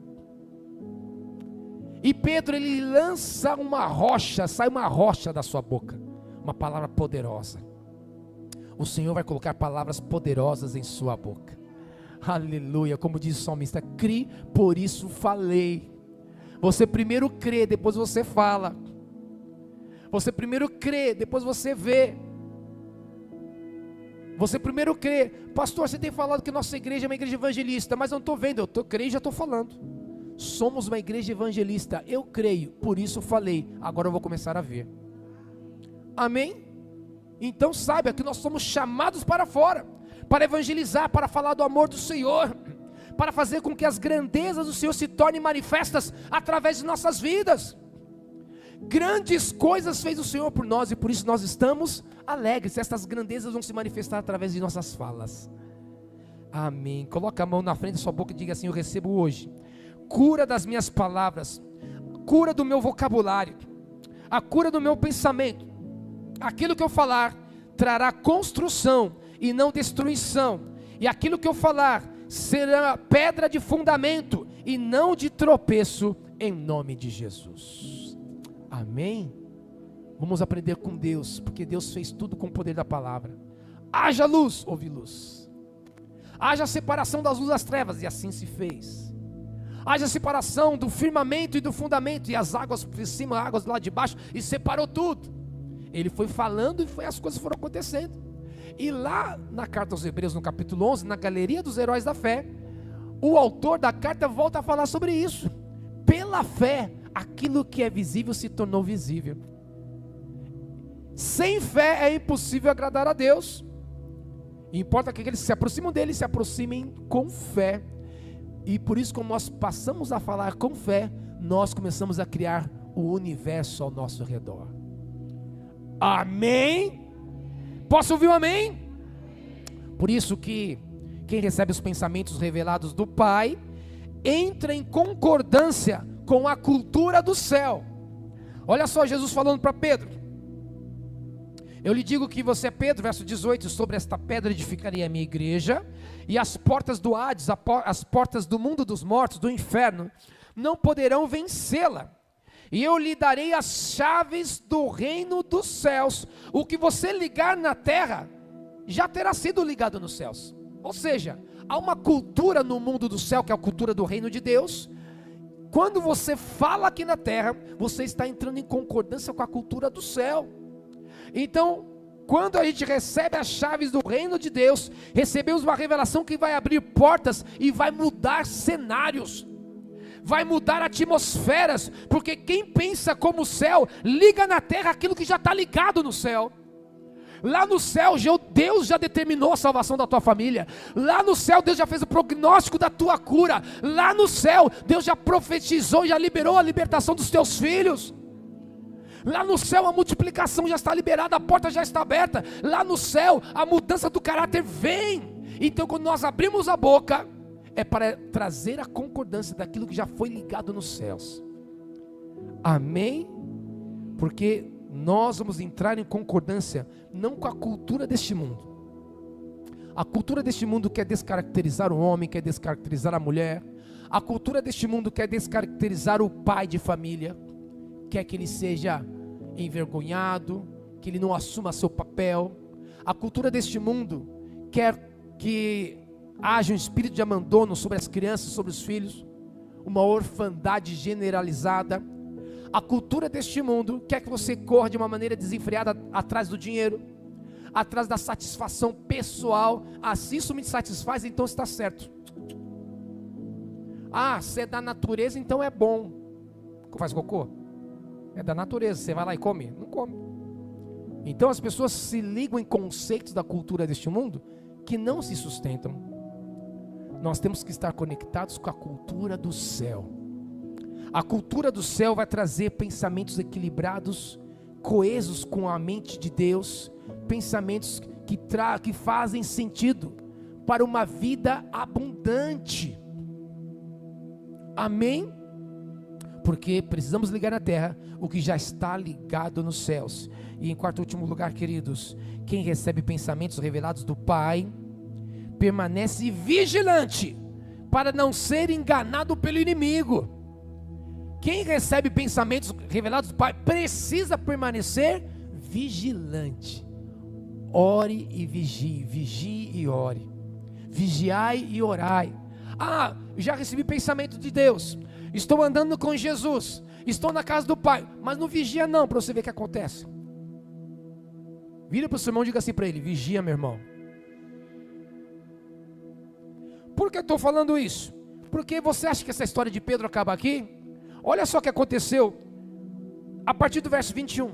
[SPEAKER 1] E Pedro, ele lança uma rocha, sai uma rocha da sua boca, uma palavra poderosa. O Senhor vai colocar palavras poderosas em sua boca. Aleluia, como diz o salmista: cri, por isso falei. Você primeiro crê, depois você fala. Você primeiro crê, depois você vê. Você primeiro crê. Pastor, você tem falado que nossa igreja é uma igreja evangelista, mas eu não estou vendo, eu creio e já estou falando. Somos uma igreja evangelista, eu creio, por isso falei, agora eu vou começar a ver. Amém? Então saiba que nós somos chamados para fora, para evangelizar, para falar do amor do Senhor, para fazer com que as grandezas do Senhor se tornem manifestas através de nossas vidas. Grandes coisas fez o Senhor por nós, e por isso nós estamos alegres. Estas grandezas vão se manifestar através de nossas falas. Amém. Coloca a mão na frente da sua boca e diga assim: eu recebo hoje cura das minhas palavras, cura do meu vocabulário, a cura do meu pensamento. Aquilo que eu falar trará construção e não destruição, e aquilo que eu falar será pedra de fundamento e não de tropeço, em nome de Jesus. Amém? Vamos aprender com Deus, porque Deus fez tudo com o poder da palavra. Haja luz, houve luz. Haja separação das luzes das trevas, e assim se fez. Haja separação do firmamento e do fundamento, e as águas por cima, águas lá de baixo, e separou tudo. Ele foi falando e as coisas foram acontecendo. E lá na carta aos Hebreus, no capítulo 11, na galeria dos heróis da fé, o autor da carta volta a falar sobre isso. Pela fé, aquilo que é visível se tornou visível. Sem fé é impossível agradar a Deus. Importa que aqueles que se aproximam dele se aproximem com fé. E por isso, como nós passamos a falar com fé, nós começamos a criar o universo ao nosso redor. Amém? Posso ouvir um amém? Por isso que quem recebe os pensamentos revelados do Pai entra em concordância com a cultura do céu. Olha só Jesus falando para Pedro: eu lhe digo que você é Pedro, verso 18, sobre esta pedra edificarei a minha igreja, e as portas do Hades, as portas do mundo dos mortos, do inferno, não poderão vencê-la. E eu lhe darei as chaves do reino dos céus. O que você ligar na terra, já terá sido ligado nos céus. Ou seja, há uma cultura no mundo do céu, que é a cultura do reino de Deus. Quando você fala aqui na terra, você está entrando em concordância com a cultura do céu. Então, quando a gente recebe as chaves do reino de Deus, recebemos uma revelação que vai abrir portas e vai mudar cenários, vai mudar atmosferas, porque quem pensa como o céu, liga na terra aquilo que já está ligado no céu. Lá no céu, Deus já determinou a salvação da tua família. Lá no céu, Deus já fez o prognóstico da tua cura. Lá no céu, Deus já profetizou, já liberou a libertação dos teus filhos. Lá no céu a multiplicação já está liberada, a porta já está aberta. Lá no céu a mudança do caráter vem. Então quando nós abrimos a boca, é para trazer a concordância daquilo que já foi ligado nos céus. Amém? Porque nós vamos entrar em concordância não com a cultura deste mundo. A cultura deste mundo quer descaracterizar o homem, quer descaracterizar a mulher. A cultura deste mundo quer descaracterizar o pai de família, quer que ele seja envergonhado, que ele não assuma seu papel. A cultura deste mundo quer que haja um espírito de abandono sobre as crianças, sobre os filhos, uma orfandade generalizada. A cultura deste mundo quer que você corra de uma maneira desenfreada atrás do dinheiro, atrás da satisfação pessoal. Se isso me satisfaz, então está certo. Se é da natureza, então é bom. Faz cocô? É da natureza, você vai lá e come? Não come. Então as pessoas se ligam em conceitos da cultura deste mundo que não se sustentam. Nós temos que estar conectados com a cultura do céu. A cultura do céu vai trazer pensamentos equilibrados, coesos com a mente de Deus, pensamentos que fazem sentido para uma vida abundante. Amém? Porque precisamos ligar na terra o que já está ligado nos céus. E em quarto e último lugar, queridos, quem recebe pensamentos revelados do Pai, permanece vigilante, para não ser enganado pelo inimigo. Quem recebe pensamentos revelados do Pai, precisa permanecer vigilante. Ore e vigie, vigie e ore. Vigiai e orai. Já recebi pensamento de Deus, estou andando com Jesus, estou na casa do Pai, mas não vigia não, para você ver o que acontece. Vira para o seu irmão e diga assim para ele: vigia, meu irmão. Por que eu estou falando isso? Porque você acha que essa história de Pedro acaba aqui? Olha só o que aconteceu a partir do verso 21.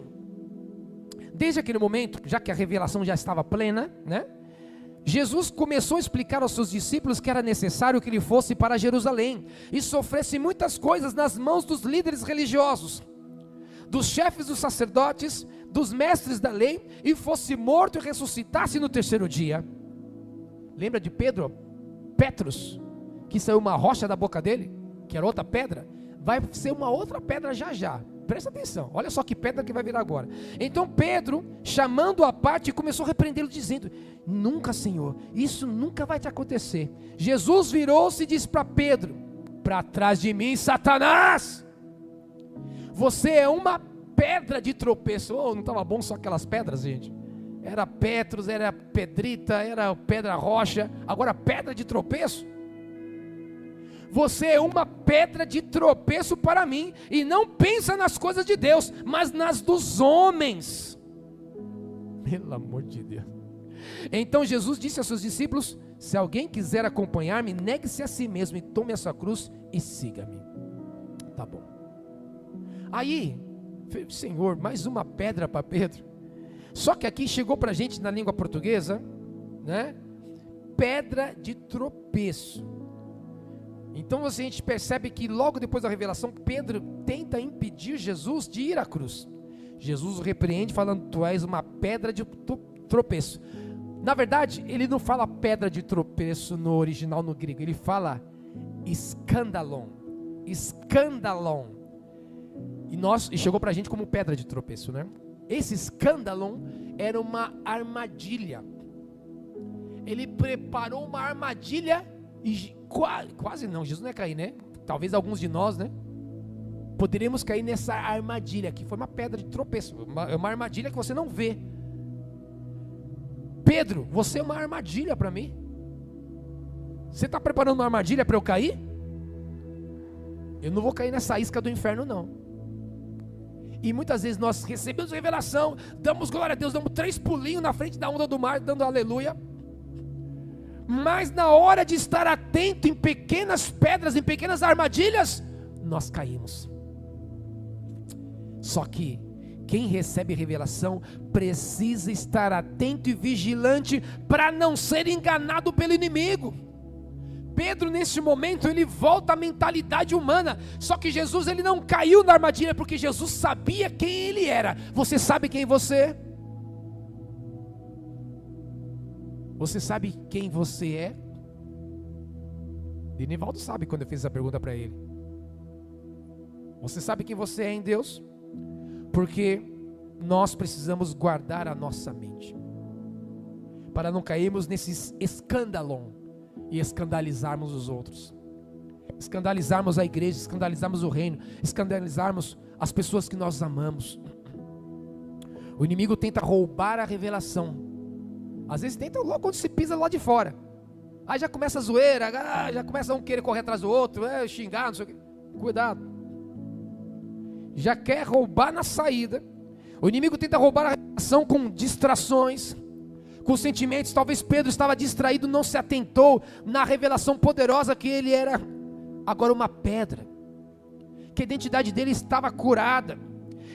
[SPEAKER 1] Desde aquele momento, já que a revelação já estava plena, né? Jesus começou a explicar aos seus discípulos que era necessário que ele fosse para Jerusalém e sofresse muitas coisas nas mãos dos líderes religiosos, dos chefes dos sacerdotes, dos mestres da lei, e fosse morto e ressuscitasse no terceiro dia. Lembra de Pedro Petrus, que saiu uma rocha da boca dele, que era outra pedra, vai ser uma outra pedra já já. Presta atenção, olha só que pedra que vai vir agora. Então Pedro, chamando-o à parte, começou a repreendê-lo, dizendo: nunca, Senhor, isso nunca vai te acontecer. Jesus virou-se e disse para Pedro: para trás de mim, Satanás, você é uma pedra de tropeço. Oh, não estava bom só aquelas pedras, gente? Era Petros, era pedrita, era pedra rocha, agora pedra de tropeço. Você é uma pedra de tropeço para mim, e não pensa nas coisas de Deus, mas nas dos homens. Pelo amor de Deus. Então Jesus disse aos seus discípulos: se alguém quiser acompanhar-me, negue-se a si mesmo e tome a sua cruz e siga-me. Tá bom. Aí, Senhor, mais uma pedra para Pedro. Só que aqui chegou para a gente na língua portuguesa, né? Pedra de tropeço. Então a gente percebe que logo depois da revelação, Pedro tenta impedir Jesus de ir à cruz. Jesus o repreende falando: tu és uma pedra de tropeço. Na verdade, ele não fala pedra de tropeço no original, no grego, ele fala escandalon. Escandalon. E chegou para a gente como pedra de tropeço, né? Esse escandalon era uma armadilha. Ele preparou uma armadilha e quase não, Jesus não ia cair, né? Talvez alguns de nós, né? Poderíamos cair nessa armadilha, que foi uma pedra de tropeço, uma armadilha que você não vê. Pedro, você é uma armadilha para mim. Você está preparando uma armadilha para eu cair? Eu não vou cair nessa isca do inferno, não. E muitas vezes nós recebemos revelação, damos glória a Deus, damos 3 pulinhos na frente da onda do mar, dando aleluia. Mas na hora de estar atento em pequenas pedras, em pequenas armadilhas, nós caímos. Só que quem recebe revelação precisa estar atento e vigilante para não ser enganado pelo inimigo. Pedro, nesse momento, ele volta à mentalidade humana. Só que Jesus, ele não caiu na armadilha, porque Jesus sabia quem ele era. Você sabe quem você é? Você sabe quem você é? Denivaldo sabe quando eu fiz essa pergunta para ele. Você sabe quem você é em Deus? Porque nós precisamos guardar a nossa mente, para não cairmos nesses escândalon e escandalizarmos os outros, escandalizarmos a igreja, escandalizarmos o reino, escandalizarmos as pessoas que nós amamos. O inimigo tenta roubar a revelação. Às vezes tenta logo quando se pisa lá de fora. Aí já começa a zoeira, já começa um querer correr atrás do outro, xingar, não sei o que. Cuidado. Já quer roubar na saída. O inimigo tenta roubar a revelação com distrações, com sentimentos. Talvez Pedro estava distraído, não se atentou na revelação poderosa que ele era agora uma pedra, que a identidade dele estava curada.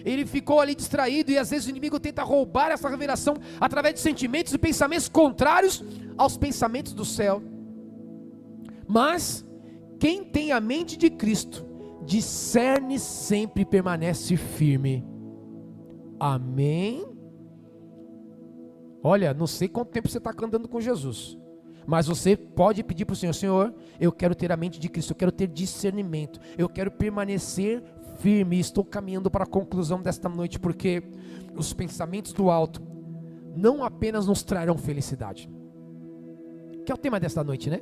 [SPEAKER 1] Ele ficou ali distraído, e às vezes o inimigo tenta roubar essa revelação através de sentimentos e pensamentos contrários aos pensamentos do céu. Mas quem tem a mente de Cristo discerne sempre e permanece firme. Amém? Olha, não sei quanto tempo você está andando com Jesus, mas você pode pedir para o Senhor: Senhor, eu quero ter a mente de Cristo, eu quero ter discernimento, eu quero permanecer firme. Estou caminhando para a conclusão desta noite, porque os pensamentos do alto não apenas nos trarão felicidade, que é o tema desta noite, né?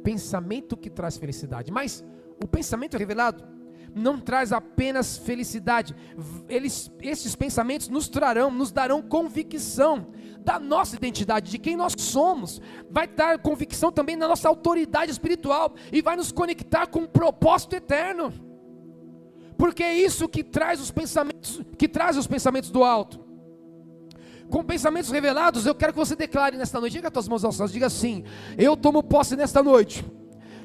[SPEAKER 1] Pensamento que traz felicidade. Mas o pensamento revelado não traz apenas felicidade. Esses pensamentos nos darão convicção da nossa identidade, de quem nós somos. Vai dar convicção também da nossa autoridade espiritual, e vai nos conectar com um propósito eterno, porque é isso que traz os pensamentos do alto. Com pensamentos revelados, eu quero que você declare nesta noite, diga as tuas mãos ao céu, diga assim: eu tomo posse nesta noite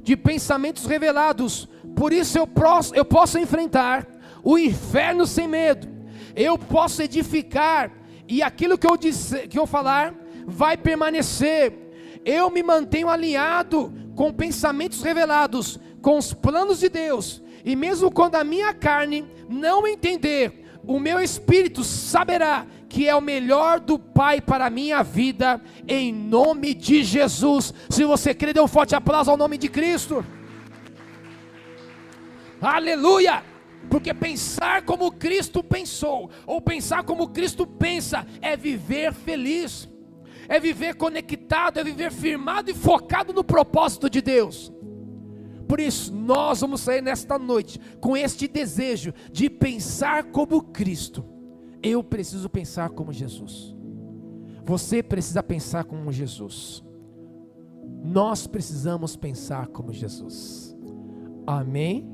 [SPEAKER 1] de pensamentos revelados, por isso eu posso enfrentar o inferno sem medo, eu posso edificar, e aquilo que eu falar vai permanecer. Eu me mantenho alinhado com pensamentos revelados, com os planos de Deus, e mesmo quando a minha carne não entender, o meu espírito saberá que é o melhor do Pai para a minha vida, em nome de Jesus. Se você crê, dê um forte aplauso ao nome de Cristo. Aleluia! Porque pensar como Cristo pensou, ou pensar como Cristo pensa, é viver feliz, é viver conectado, é viver firmado e focado no propósito de Deus. Por isso, nós vamos sair nesta noite com este desejo de pensar como Cristo. Eu preciso pensar como Jesus. Você precisa pensar como Jesus. Nós precisamos pensar como Jesus. Amém?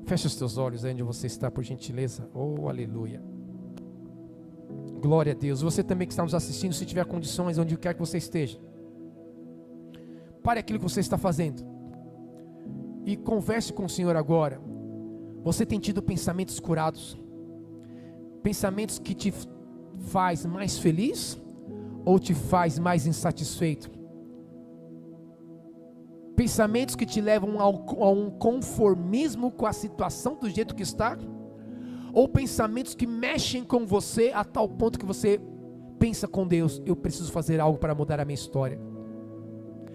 [SPEAKER 1] Feche os teus olhos aí onde você está, por gentileza. Oh, aleluia. Glória a Deus. Você também que está nos assistindo, se tiver condições, onde quer que você esteja, pare aquilo que você está fazendo e converse com o Senhor agora. Você tem tido pensamentos curados? Pensamentos que te faz mais feliz ou te faz mais insatisfeito? Pensamentos que te levam a um conformismo com a situação do jeito que está? Ou pensamentos que mexem com você a tal ponto que você pensa com Deus: eu preciso fazer algo para mudar a minha história,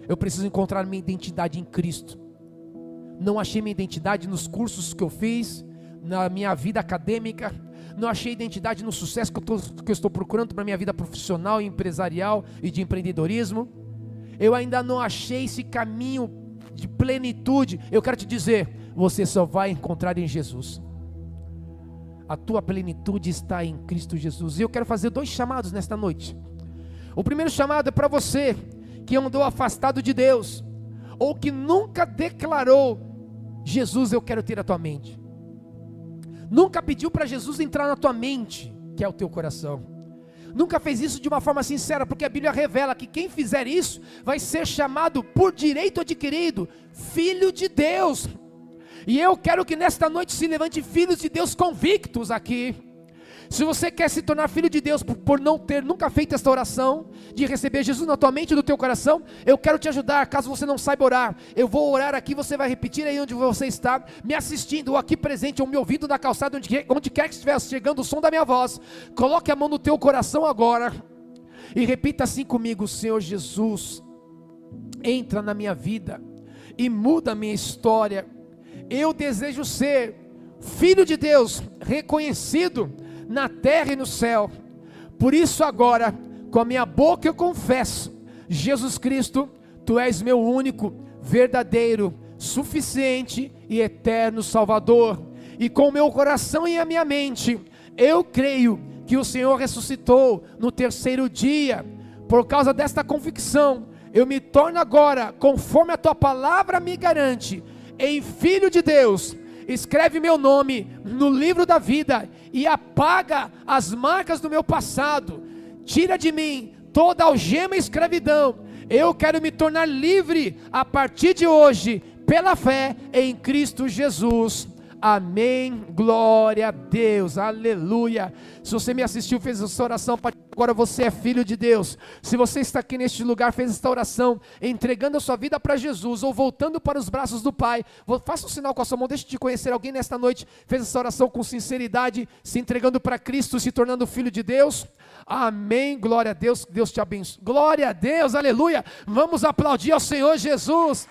[SPEAKER 1] eu preciso encontrar minha identidade em Cristo. Não achei minha identidade nos cursos que eu fiz, na minha vida acadêmica, não achei identidade no sucesso que eu estou procurando para a minha vida profissional e empresarial e de empreendedorismo. Eu ainda não achei esse caminho de plenitude. Eu quero te dizer, você só vai encontrar em Jesus. A tua plenitude está em Cristo Jesus. E eu quero fazer 2 chamados nesta noite. O primeiro chamado é para você que andou afastado de Deus, ou que nunca declarou: Jesus, eu quero ter a tua mente. Nunca pediu para Jesus entrar na tua mente, que é o teu coração. Nunca fez isso de uma forma sincera, porque a Bíblia revela que quem fizer isso vai ser chamado por direito adquirido filho de Deus. E eu quero que nesta noite se levante filhos de Deus convictos aqui. Se você quer se tornar filho de Deus por não ter nunca feito esta oração de receber Jesus na tua mente e no teu coração, eu quero te ajudar. Caso você não saiba orar, eu vou orar aqui, você vai repetir aí onde você está, me assistindo, ou aqui presente, ou me ouvindo na calçada, onde quer que estiver chegando o som da minha voz. Coloque a mão no teu coração agora e repita assim comigo: Senhor Jesus, entra na minha vida e muda a minha história. Eu desejo ser filho de Deus, reconhecido na terra e no céu. Por isso agora, com a minha boca eu confesso: Jesus Cristo, Tu és meu único, verdadeiro, suficiente e eterno Salvador. E com o meu coração e a minha mente, eu creio que o Senhor ressuscitou no 3º dia. Por causa desta convicção, eu me torno agora, conforme a Tua palavra me garante, em filho de Deus. Escreve meu nome no livro da vida e apaga as marcas do meu passado. Tira de mim toda algema e escravidão. Eu quero me tornar livre a partir de hoje, pela fé em Cristo Jesus. Amém, glória a Deus, aleluia. Se você me assistiu, fez essa oração, agora você é filho de Deus. Se você está aqui neste lugar, fez esta oração, entregando a sua vida para Jesus, ou voltando para os braços do Pai, faça um sinal com a sua mão, deixe de conhecer alguém nesta noite, fez essa oração com sinceridade, se entregando para Cristo, se tornando filho de Deus. Amém, glória a Deus, Deus te abençoe, glória a Deus, aleluia. Vamos aplaudir ao Senhor Jesus.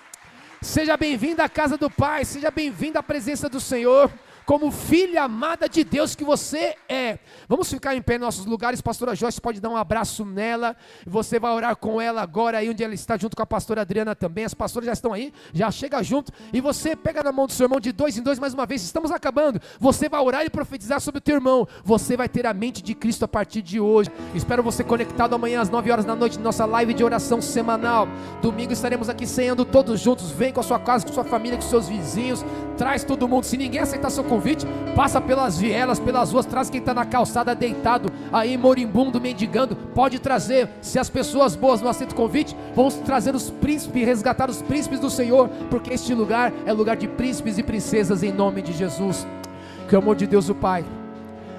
[SPEAKER 1] Seja bem-vindo à casa do Pai, seja bem-vindo à presença do Senhor, como filha amada de Deus que você é. Vamos ficar em pé em nossos lugares. Pastora Joyce pode dar um abraço nela, você vai orar com ela agora aí onde ela está, junto com a pastora Adriana também. As pastoras já estão aí, já chega junto, e você pega na mão do seu irmão de 2 em 2 mais uma vez. Estamos acabando, você vai orar e profetizar sobre o teu irmão. Você vai ter a mente de Cristo a partir de hoje. Espero você conectado amanhã às 9 horas da noite, nossa live de oração semanal. Domingo estaremos aqui ceando todos juntos. Vem com a sua casa, com a sua família, com seus vizinhos, traz todo mundo. Se ninguém aceitar seu convite, passa pelas vielas, pelas ruas, traz quem está na calçada deitado aí, moribundo, mendigando, pode trazer. Se as pessoas boas não aceitam o convite, vamos trazer os príncipes, resgatar os príncipes do Senhor, porque este lugar é lugar de príncipes e princesas, em nome de Jesus. Que o amor de Deus o Pai,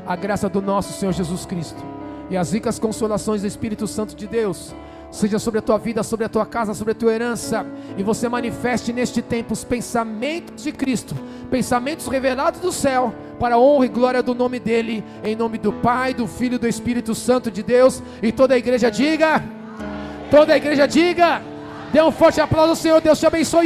[SPEAKER 1] a graça do nosso Senhor Jesus Cristo e as ricas consolações do Espírito Santo de Deus seja sobre a tua vida, sobre a tua casa, sobre a tua herança, e você manifeste neste tempo os pensamentos de Cristo, pensamentos revelados do céu, para a honra e glória do nome dEle, em nome do Pai, do Filho e do Espírito Santo de Deus. E toda a igreja diga, dê um forte aplauso ao Senhor. Deus te abençoe.